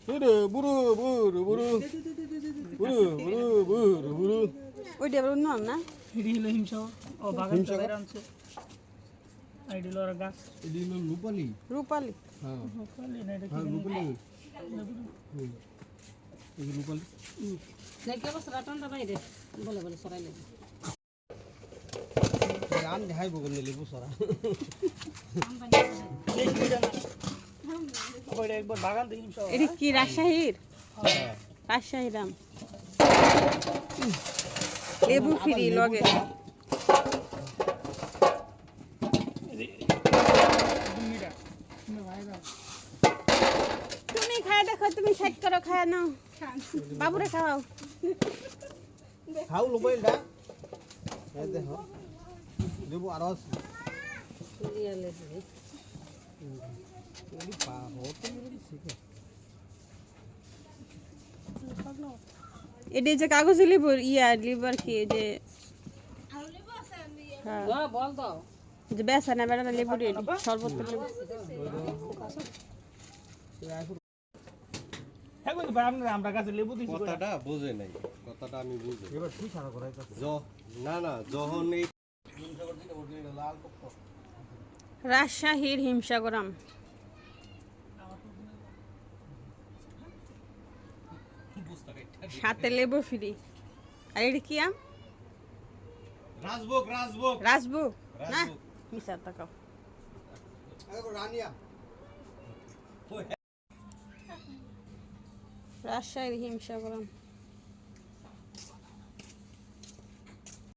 বুড়ো বুড়ো বুড়ো বুড়ো বুড়ো বুড়ো বুড়ো বুড়ো ওইটা আবার অন্য না এটি হলো হিমসাগর ও বাগান থেকে বাইরে আনছে আইডি হলো আর গাছ এটি হলো রূপালি রূপালি হ্যাঁ রূপালি না এটা কি হ্যাঁ রূপালি এই রূপালি নাকি অবস্থা রাটনটা বাইরে বলে বলে সরাইলে আম দেখাই বগল লেবু সরা ওইটা একবার বাগান থেকে হিমসাগর এটা কি রাজশাহীর হ্যাঁ রাজশাহীর আম লেবু ফ্রি লগে তুমি খায় দেখো তুমি সাইড করো খায় নাও বাবুরে খাওয়াও খাও মোবাইলটা এই দেখো লেবু আরস লিয়ালে এলি পা হতো শিখে এটা যে কাগজ লিবর লিভার কি যে হ্যাঁ বল দাও যে বেসা না বেড়া লেবু রেডি শরবত লেবু হ্যাঁ কিন্তু ভাই আমরা গাছে লেবু দিছি কথাটা বোঝে নাই কথাটা আমি বুঝি এবার ঠিক সারা করাইতাছে না না যখন এই রাজশাহীর হিমসাগর আম সাথে লেবু ফ্রি আর এটা কি আম রাজভোগ রাজভোগ রাজভোগ না মিশা তাকাও রানিয়া রাজশাহীর হিমসাগর আম